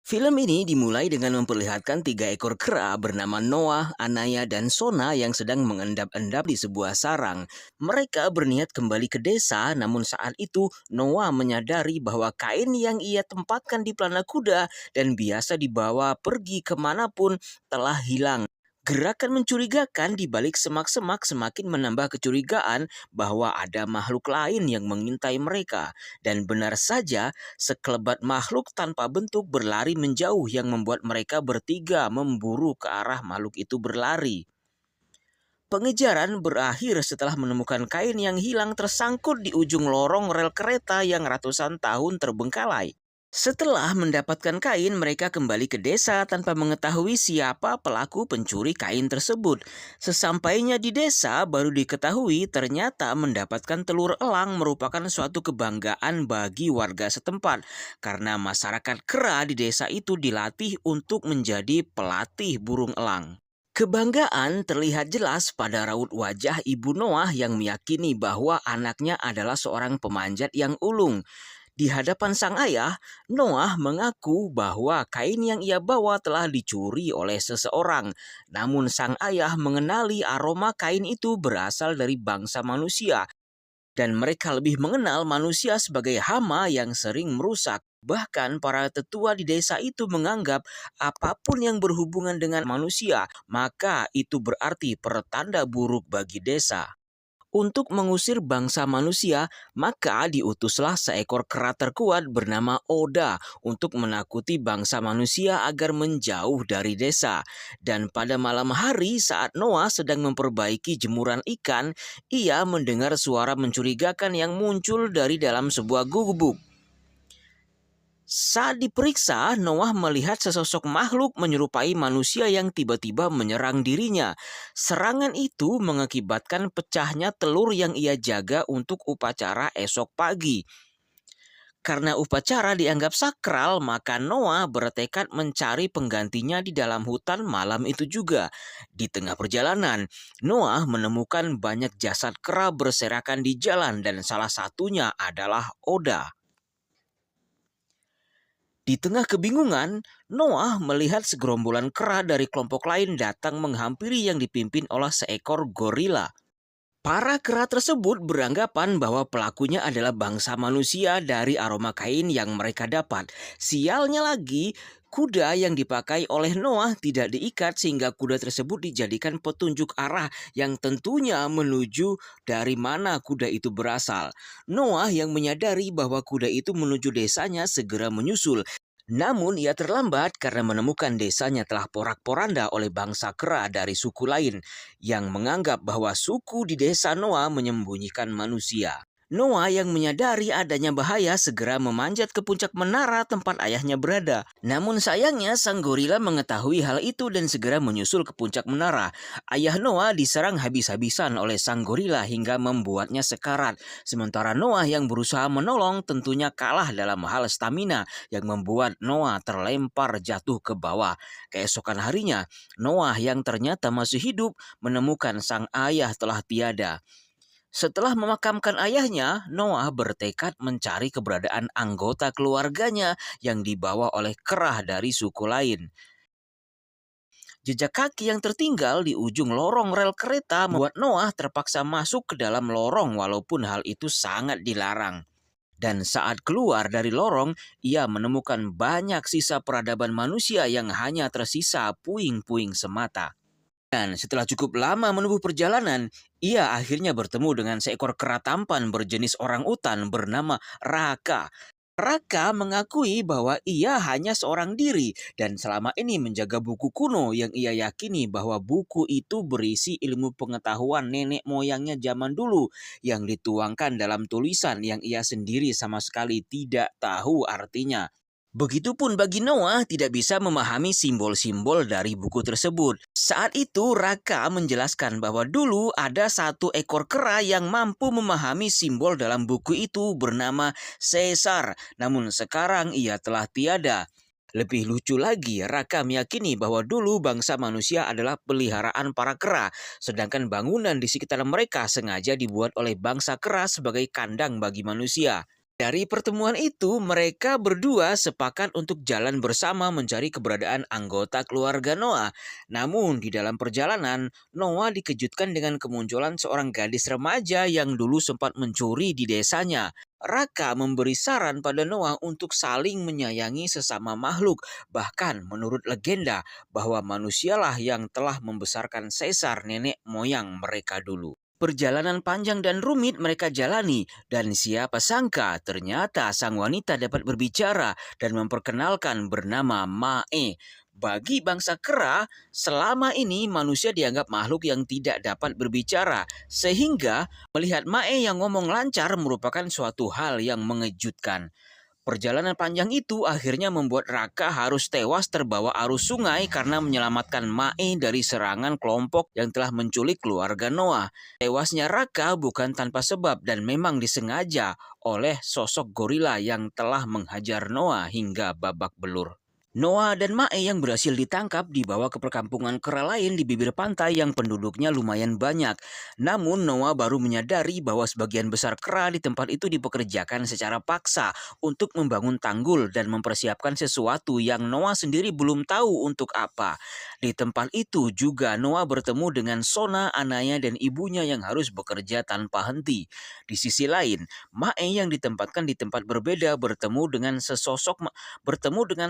Film ini dimulai dengan memperlihatkan tiga ekor kera bernama Noah, Anaya, dan Sona yang sedang mengendap-endap di sebuah sarang. Mereka berniat kembali ke desa, namun saat itu Noah menyadari bahwa kain yang ia tempatkan di pelana kuda dan biasa dibawa pergi kemanapun telah hilang. Gerakan mencurigakan di balik semak-semak semakin menambah kecurigaan bahwa ada makhluk lain yang mengintai mereka. Dan benar saja, sekelebat makhluk tanpa bentuk berlari menjauh yang membuat mereka bertiga memburu ke arah makhluk itu berlari. Pengejaran berakhir setelah menemukan kain yang hilang tersangkut di ujung lorong rel kereta yang ratusan tahun terbengkalai. Setelah mendapatkan kain, mereka kembali ke desa tanpa mengetahui siapa pelaku pencuri kain tersebut. Sesampainya di desa, baru diketahui ternyata mendapatkan telur elang merupakan suatu kebanggaan bagi warga setempat, karena masyarakat kera di desa itu dilatih untuk menjadi pelatih burung elang. Kebanggaan terlihat jelas pada raut wajah Ibu Noah yang meyakini bahwa anaknya adalah seorang pemanjat yang ulung. Di hadapan sang ayah, Noah mengaku bahwa kain yang ia bawa telah dicuri oleh seseorang. Namun sang ayah mengenali aroma kain itu berasal dari bangsa manusia, dan mereka lebih mengenal manusia sebagai hama yang sering merusak. Bahkan para tetua di desa itu menganggap apapun yang berhubungan dengan manusia, maka itu berarti pertanda buruk bagi desa. Untuk mengusir bangsa manusia, maka diutuslah seekor kera terkuat bernama Oda untuk menakuti bangsa manusia agar menjauh dari desa. Dan pada malam hari saat Noah sedang memperbaiki jemuran ikan, ia mendengar suara mencurigakan yang muncul dari dalam sebuah gubuk. Saat diperiksa, Noah melihat sesosok makhluk menyerupai manusia yang tiba-tiba menyerang dirinya. Serangan itu mengakibatkan pecahnya telur yang ia jaga untuk upacara esok pagi. Karena upacara dianggap sakral, maka Noah bertekad mencari penggantinya di dalam hutan malam itu juga. Di tengah perjalanan, Noah menemukan banyak jasad kera berserakan di jalan dan salah satunya adalah Oda. Di tengah kebingungan, Noah melihat segerombolan kera dari kelompok lain datang menghampiri yang dipimpin oleh seekor gorila. Para kera tersebut beranggapan bahwa pelakunya adalah bangsa manusia dari aroma kain yang mereka dapat. Sialnya lagi, kuda yang dipakai oleh Noah tidak diikat sehingga kuda tersebut dijadikan petunjuk arah yang tentunya menuju dari mana kuda itu berasal. Noah yang menyadari bahwa kuda itu menuju desanya segera menyusul. Namun ia terlambat karena menemukan desanya telah porak-poranda oleh bangsa kera dari suku lain yang menganggap bahwa suku di desa Noah menyembunyikan manusia. Noah yang menyadari adanya bahaya segera memanjat ke puncak menara tempat ayahnya berada. Namun sayangnya sang gorila mengetahui hal itu dan segera menyusul ke puncak menara. Ayah Noah diserang habis-habisan oleh sang gorila hingga membuatnya sekarat. Sementara Noah yang berusaha menolong tentunya kalah dalam hal stamina yang membuat Noah terlempar jatuh ke bawah. Keesokan harinya, Noah yang ternyata masih hidup menemukan sang ayah telah tiada. Setelah memakamkan ayahnya, Noah bertekad mencari keberadaan anggota keluarganya yang dibawa oleh kera dari suku lain. Jejak kaki yang tertinggal di ujung lorong rel kereta membuat Noah terpaksa masuk ke dalam lorong walaupun hal itu sangat dilarang. Dan saat keluar dari lorong, ia menemukan banyak sisa peradaban manusia yang hanya tersisa puing-puing semata. Dan setelah cukup lama menempuh perjalanan, ia akhirnya bertemu dengan seekor kera tampan berjenis orangutan bernama Raka. Raka mengakui bahwa ia hanya seorang diri dan selama ini menjaga buku kuno yang ia yakini bahwa buku itu berisi ilmu pengetahuan nenek moyangnya zaman dulu yang dituangkan dalam tulisan yang ia sendiri sama sekali tidak tahu artinya. Begitupun bagi Noah tidak bisa memahami simbol-simbol dari buku tersebut. Saat itu Raka menjelaskan bahwa dulu ada satu ekor kera yang mampu memahami simbol dalam buku itu bernama Caesar. Namun sekarang ia telah tiada. Lebih lucu lagi, Raka meyakini bahwa dulu bangsa manusia adalah peliharaan para kera, sedangkan bangunan di sekitar mereka sengaja dibuat oleh bangsa kera sebagai kandang bagi manusia. Dari pertemuan itu, mereka berdua sepakat untuk jalan bersama mencari keberadaan anggota keluarga Noah. Namun, di dalam perjalanan, Noah dikejutkan dengan kemunculan seorang gadis remaja yang dulu sempat mencuri di desanya. Raka memberi saran pada Noah untuk saling menyayangi sesama makhluk. Bahkan menurut legenda bahwa manusialah yang telah membesarkan Caesar nenek moyang mereka dulu. Perjalanan panjang dan rumit mereka jalani, dan siapa sangka ternyata sang wanita dapat berbicara dan memperkenalkan bernama Mae. Bagi bangsa kera, selama ini manusia dianggap makhluk yang tidak dapat berbicara, sehingga melihat Mae yang ngomong lancar merupakan suatu hal yang mengejutkan. Perjalanan panjang itu akhirnya membuat Raka harus tewas terbawa arus sungai karena menyelamatkan Mae dari serangan kelompok yang telah menculik keluarga Noah. Tewasnya Raka bukan tanpa sebab dan memang disengaja oleh sosok gorila yang telah menghajar Noah hingga babak belur. Noah dan Mae yang berhasil ditangkap dibawa ke perkampungan kera lain di bibir pantai yang penduduknya lumayan banyak. Namun Noah baru menyadari bahwa sebagian besar kera di tempat itu dipekerjakan secara paksa untuk membangun tanggul dan mempersiapkan sesuatu yang Noah sendiri belum tahu untuk apa. Di tempat itu juga Noah bertemu dengan Sona, anaknya dan ibunya yang harus bekerja tanpa henti. Di sisi lain, Mae yang ditempatkan di tempat berbeda bertemu dengan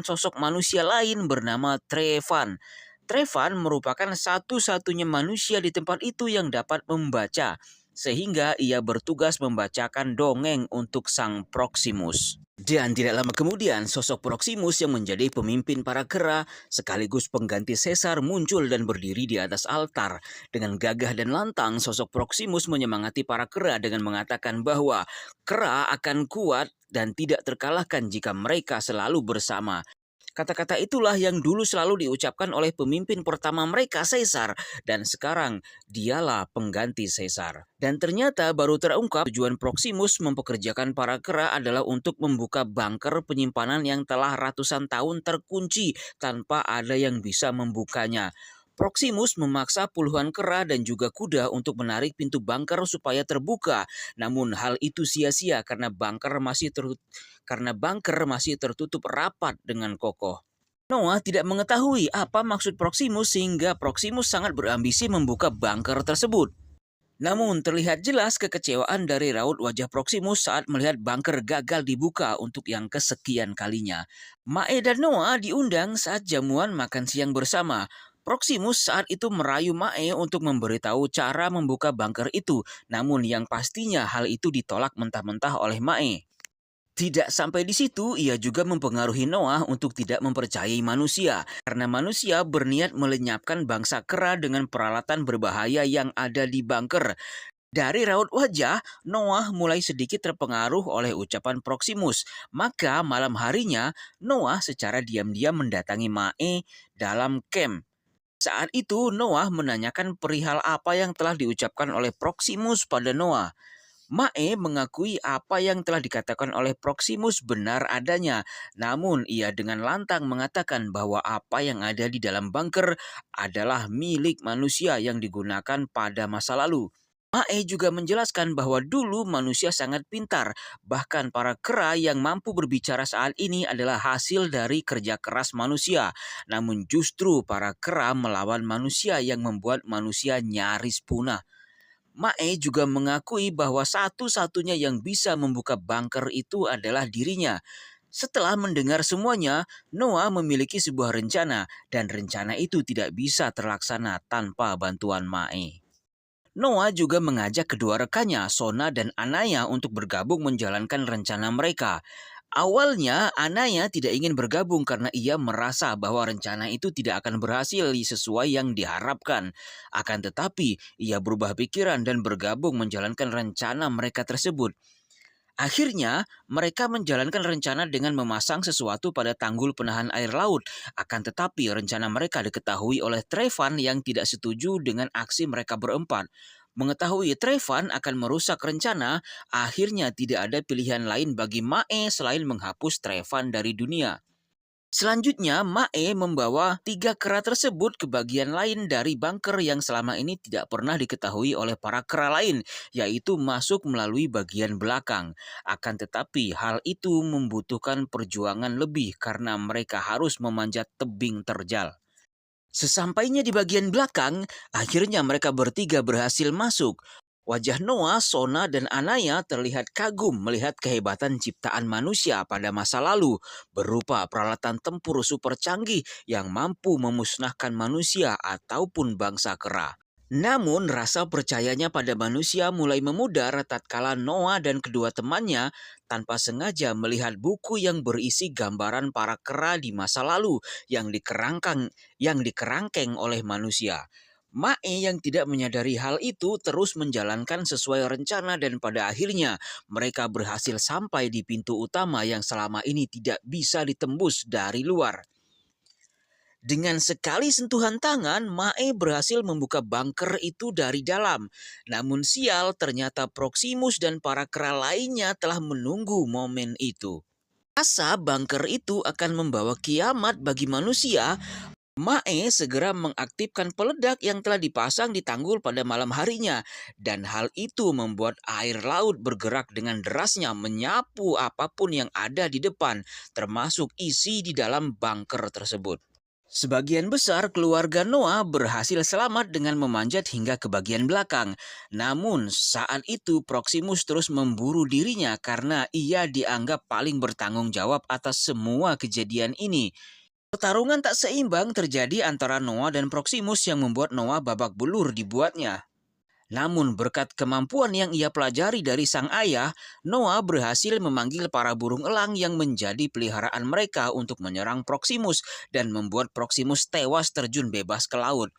sosok manusia lain bernama Trevan. Trevan merupakan satu-satunya manusia di tempat itu yang dapat membaca, sehingga ia bertugas membacakan dongeng untuk sang Proximus. Dan tidak lama kemudian, sosok Proximus yang menjadi pemimpin para kera sekaligus pengganti Caesar muncul dan berdiri di atas altar. Dengan gagah dan lantang, sosok Proximus menyemangati para kera dengan mengatakan bahwa kera akan kuat dan tidak terkalahkan jika mereka selalu bersama. Kata-kata itulah yang dulu selalu diucapkan oleh pemimpin pertama mereka, Caesar, dan sekarang dialah pengganti Caesar. Dan ternyata baru terungkap tujuan Proximus mempekerjakan para kera adalah untuk membuka bunker penyimpanan yang telah ratusan tahun terkunci tanpa ada yang bisa membukanya. Proximus memaksa puluhan kera dan juga kuda untuk menarik pintu bunker supaya terbuka. Namun hal itu sia-sia karena bunker masih tertutup rapat dengan kokoh. Noah tidak mengetahui apa maksud Proximus sehingga Proximus sangat berambisi membuka bunker tersebut. Namun terlihat jelas kekecewaan dari raut wajah Proximus saat melihat bunker gagal dibuka untuk yang kesekian kalinya. Mae dan Noah diundang saat jamuan makan siang bersama. Proximus saat itu merayu Mae untuk memberitahu cara membuka bunker itu, namun yang pastinya hal itu ditolak mentah-mentah oleh Mae. Tidak sampai di situ, ia juga mempengaruhi Noah untuk tidak mempercayai manusia, karena manusia berniat melenyapkan bangsa kera dengan peralatan berbahaya yang ada di bunker. Dari raut wajah, Noah mulai sedikit terpengaruh oleh ucapan Proximus. Maka malam harinya, Noah secara diam-diam mendatangi Mae dalam camp. Saat itu, Noah menanyakan perihal apa yang telah diucapkan oleh Proximus pada Noah. Mae mengakui apa yang telah dikatakan oleh Proximus benar adanya, namun ia dengan lantang mengatakan bahwa apa yang ada di dalam bunker adalah milik manusia yang digunakan pada masa lalu. Mae juga menjelaskan bahwa dulu manusia sangat pintar, bahkan para kera yang mampu berbicara saat ini adalah hasil dari kerja keras manusia. Namun justru para kera melawan manusia yang membuat manusia nyaris punah. Mae juga mengakui bahwa satu-satunya yang bisa membuka bunker itu adalah dirinya. Setelah mendengar semuanya, Noah memiliki sebuah rencana dan rencana itu tidak bisa terlaksana tanpa bantuan Mae. Noah juga mengajak kedua rekannya, Sona dan Anaya, untuk bergabung menjalankan rencana mereka. Awalnya, Anaya tidak ingin bergabung karena ia merasa bahwa rencana itu tidak akan berhasil sesuai yang diharapkan. Akan tetapi, ia berubah pikiran dan bergabung menjalankan rencana mereka tersebut. Akhirnya, mereka menjalankan rencana dengan memasang sesuatu pada tanggul penahan air laut. Akan tetapi, rencana mereka diketahui oleh Trevan yang tidak setuju dengan aksi mereka berempat. Mengetahui Trevan akan merusak rencana, akhirnya tidak ada pilihan lain bagi Mae selain menghapus Trevan dari dunia. Selanjutnya, Mae membawa 3 kera tersebut ke bagian lain dari bunker yang selama ini tidak pernah diketahui oleh para kera lain, yaitu masuk melalui bagian belakang. Akan tetapi, hal itu membutuhkan perjuangan lebih karena mereka harus memanjat tebing terjal. Sesampainya di bagian belakang, akhirnya mereka bertiga berhasil masuk. Wajah Noah, Sona, dan Anaya terlihat kagum melihat kehebatan ciptaan manusia pada masa lalu, berupa peralatan tempur super canggih yang mampu memusnahkan manusia ataupun bangsa kera. Namun rasa percayanya pada manusia mulai memudar tatkala Noah dan kedua temannya tanpa sengaja melihat buku yang berisi gambaran para kera di masa lalu yang dikerangkeng oleh manusia. Mae yang tidak menyadari hal itu terus menjalankan sesuai rencana dan pada akhirnya mereka berhasil sampai di pintu utama yang selama ini tidak bisa ditembus dari luar. Dengan sekali sentuhan tangan, Mae berhasil membuka bunker itu dari dalam. Namun sial, ternyata Proximus dan para kera lainnya telah menunggu momen itu. Rasa bunker itu akan membawa kiamat bagi manusia. Mae segera mengaktifkan peledak yang telah dipasang di tanggul pada malam harinya. Dan hal itu membuat air laut bergerak dengan derasnya menyapu apapun yang ada di depan, termasuk isi di dalam bunker tersebut. Sebagian besar keluarga Noah berhasil selamat dengan memanjat hingga ke bagian belakang. Namun saat itu Proximus terus memburu dirinya karena ia dianggap paling bertanggung jawab atas semua kejadian ini. Pertarungan tak seimbang terjadi antara Noah dan Proximus yang membuat Noah babak belur dibuatnya. Namun berkat kemampuan yang ia pelajari dari sang ayah, Noah berhasil memanggil para burung elang yang menjadi peliharaan mereka untuk menyerang Proximus dan membuat Proximus tewas terjun bebas ke laut.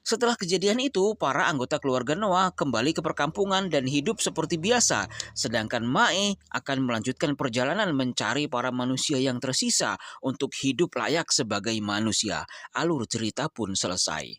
Setelah kejadian itu, para anggota keluarga Noah kembali ke perkampungan dan hidup seperti biasa, sedangkan Mae akan melanjutkan perjalanan mencari para manusia yang tersisa untuk hidup layak sebagai manusia. Alur cerita pun selesai.